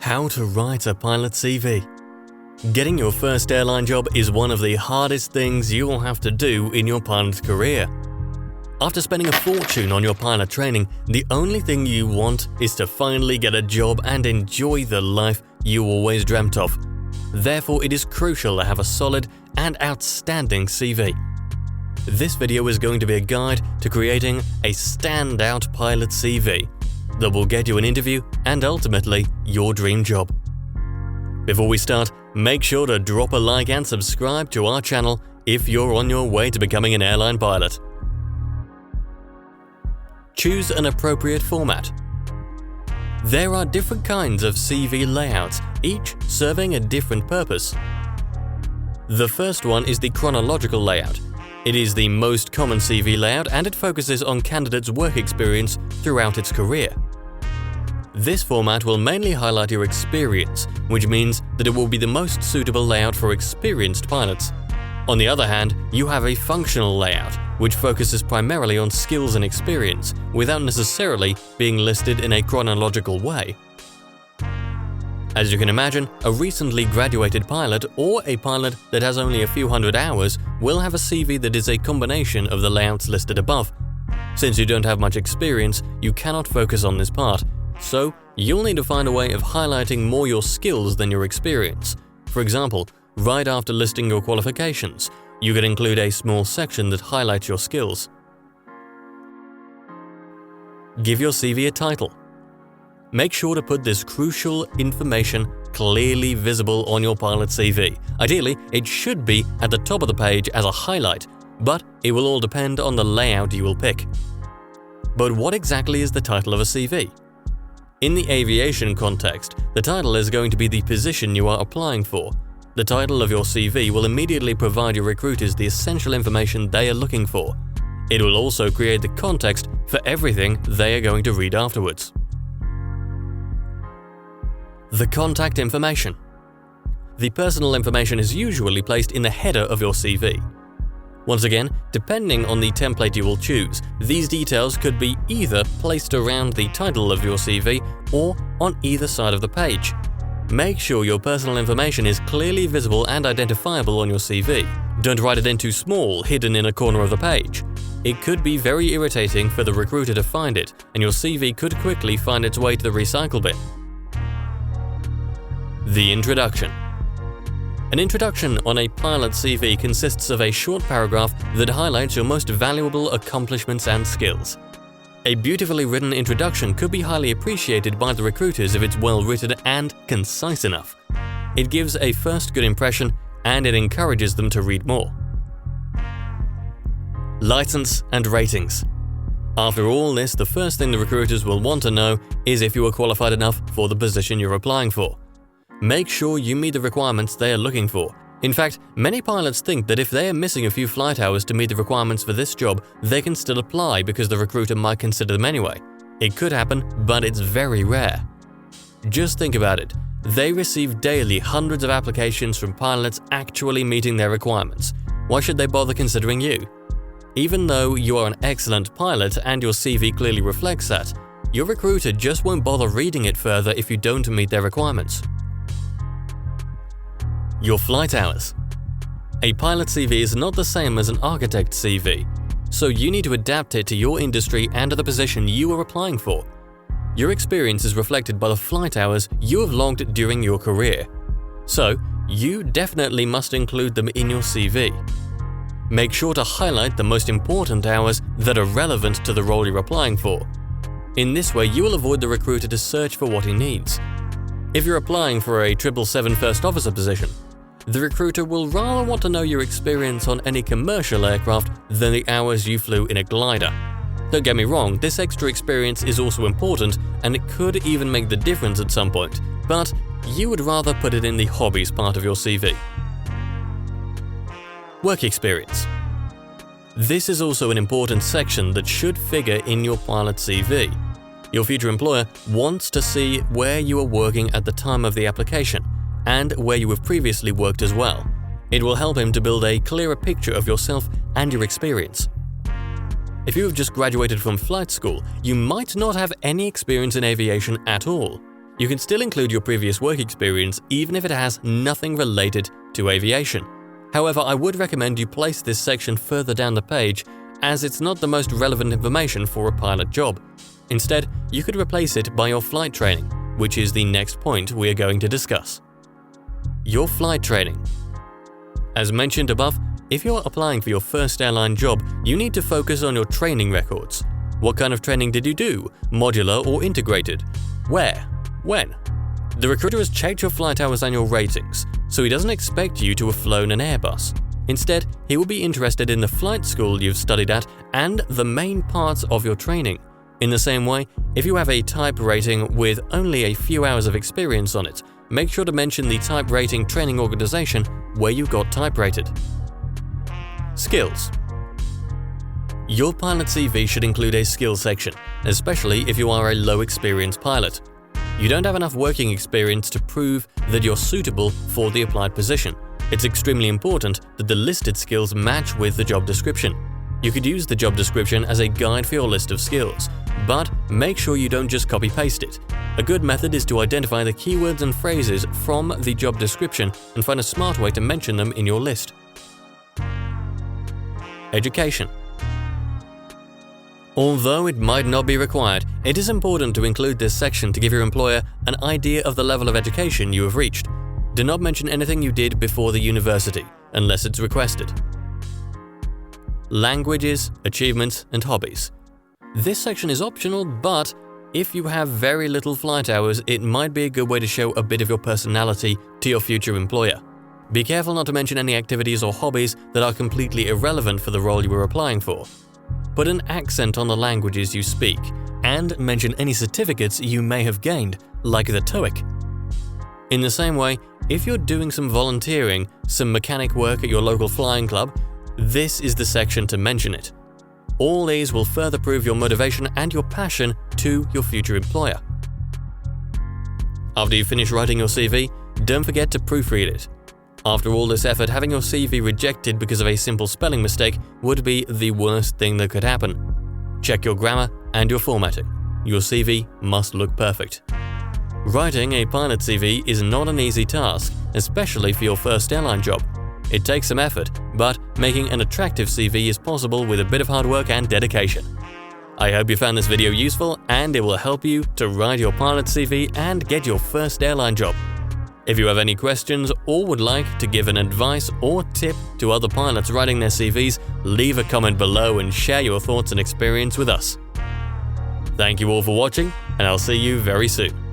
How to write a pilot CV. Getting your first airline job is one of the hardest things you will have to do in your pilot career. After spending a fortune on your pilot training, the only thing you want is to finally get a job and enjoy the life you always dreamt of. Therefore, it is crucial to have a solid and outstanding CV. This video is going to be a guide to creating a standout pilot CV that will get you an interview and ultimately your dream job. Before we start, make sure to drop a like and subscribe to our channel if you're on your way to becoming an airline pilot. Choose an appropriate format. There are different kinds of CV layouts, each serving a different purpose. The first one is the chronological layout. It is the most common CV layout and it focuses on candidates' work experience throughout its career. This format will mainly highlight your experience, which means that it will be the most suitable layout for experienced pilots. On the other hand, you have a functional layout, which focuses primarily on skills and experience, without necessarily being listed in a chronological way. As you can imagine, a recently graduated pilot or a pilot that has only a few hundred hours will have a CV that is a combination of the layouts listed above. Since you don't have much experience, you cannot focus on this part, so you'll need to find a way of highlighting more your skills than your experience. For example, right after listing your qualifications, you could include a small section that highlights your skills. Give your CV a title. Make sure to put this crucial information clearly visible on your pilot CV. Ideally, it should be at the top of the page as a highlight, but it will all depend on the layout you will pick. But what exactly is the title of a CV? In the aviation context, the title is going to be the position you are applying for. The title of your CV will immediately provide your recruiters the essential information they are looking for. It will also create the context for everything they are going to read afterwards. The contact information. The personal information is usually placed in the header of your CV. Once again, depending on the template you will choose, these details could be either placed around the title of your CV or on either side of the page. Make sure your personal information is clearly visible and identifiable on your CV. Don't write it in too small, hidden in a corner of the page. It could be very irritating for the recruiter to find it, and your CV could quickly find its way to the recycle bin. The introduction. An introduction on a pilot CV consists of a short paragraph that highlights your most valuable accomplishments and skills. A beautifully written introduction could be highly appreciated by the recruiters if it's well written and concise enough. It gives a first good impression and it encourages them to read more. License and ratings. After all this, the first thing the recruiters will want to know is if you are qualified enough for the position you're applying for. Make sure you meet the requirements they are looking for. In fact, many pilots think that if they are missing a few flight hours to meet the requirements for this job, they can still apply because the recruiter might consider them anyway. It could happen, but it's very rare. Just think about it. They receive daily hundreds of applications from pilots actually meeting their requirements. Why should they bother considering you? Even though you are an excellent pilot and your CV clearly reflects that, your recruiter just won't bother reading it further if you don't meet their requirements. Your flight hours. A pilot CV is not the same as an architect CV, so you need to adapt it to your industry and to the position you are applying for. Your experience is reflected by the flight hours you have logged during your career, so you definitely must include them in your CV. Make sure to highlight the most important hours that are relevant to the role you're applying for. In this way, you will avoid the recruiter to search for what he needs. If you're applying for a 777 first officer position, the recruiter will rather want to know your experience on any commercial aircraft than the hours you flew in a glider. Don't get me wrong, this extra experience is also important and it could even make the difference at some point, but you would rather put it in the hobbies part of your CV. Work experience. This is also an important section that should figure in your pilot CV. Your future employer wants to see where you are working at the time of the application and where you have previously worked as well. It will help him to build a clearer picture of yourself and your experience. If you have just graduated from flight school, you might not have any experience in aviation at all. You can still include your previous work experience even if it has nothing related to aviation. However, I would recommend you place this section further down the page, as it's not the most relevant information for a pilot job. Instead, you could replace it by your flight training, which is the next point we are going to discuss. Your flight training. As mentioned above, if you're applying for your first airline job, you need to focus on your training records. What kind of training did you do? Modular or integrated? Where? When? The recruiter has checked your flight hours and your ratings, so he doesn't expect you to have flown an Airbus. Instead, he will be interested in the flight school you've studied at and the main parts of your training. In the same way, if you have a type rating with only a few hours of experience on it, make sure to mention the type rating training organization where you got type rated. Skills. Your pilot CV should include a skills section, especially if you are a low-experience pilot. You don't have enough working experience to prove that you're suitable for the applied position. It's extremely important that the listed skills match with the job description. You could use the job description as a guide for your list of skills, but make sure you don't just copy-paste it. A good method is to identify the keywords and phrases from the job description and find a smart way to mention them in your list. Education. Although it might not be required, it is important to include this section to give your employer an idea of the level of education you have reached. Do not mention anything you did before the university, unless it's requested. Languages, achievements, and hobbies. This section is optional, but if you have very little flight hours, it might be a good way to show a bit of your personality to your future employer. Be careful not to mention any activities or hobbies that are completely irrelevant for the role you are applying for. Put an accent on the languages you speak, and mention any certificates you may have gained, like the TOEIC. In the same way, if you're doing some volunteering, some mechanic work at your local flying club, this is the section to mention it. All these will further prove your motivation and your passion to your future employer. After you finish writing your CV, don't forget to proofread it. After all this effort, having your CV rejected because of a simple spelling mistake would be the worst thing that could happen. Check your grammar and your formatting. Your CV must look perfect. Writing a pilot CV is not an easy task, especially for your first airline job. It takes some effort, but making an attractive CV is possible with a bit of hard work and dedication. I hope you found this video useful and it will help you to write your pilot CV and get your first airline job. If you have any questions or would like to give an advice or tip to other pilots writing their CVs, leave a comment below and share your thoughts and experience with us. Thank you all for watching, and I'll see you very soon.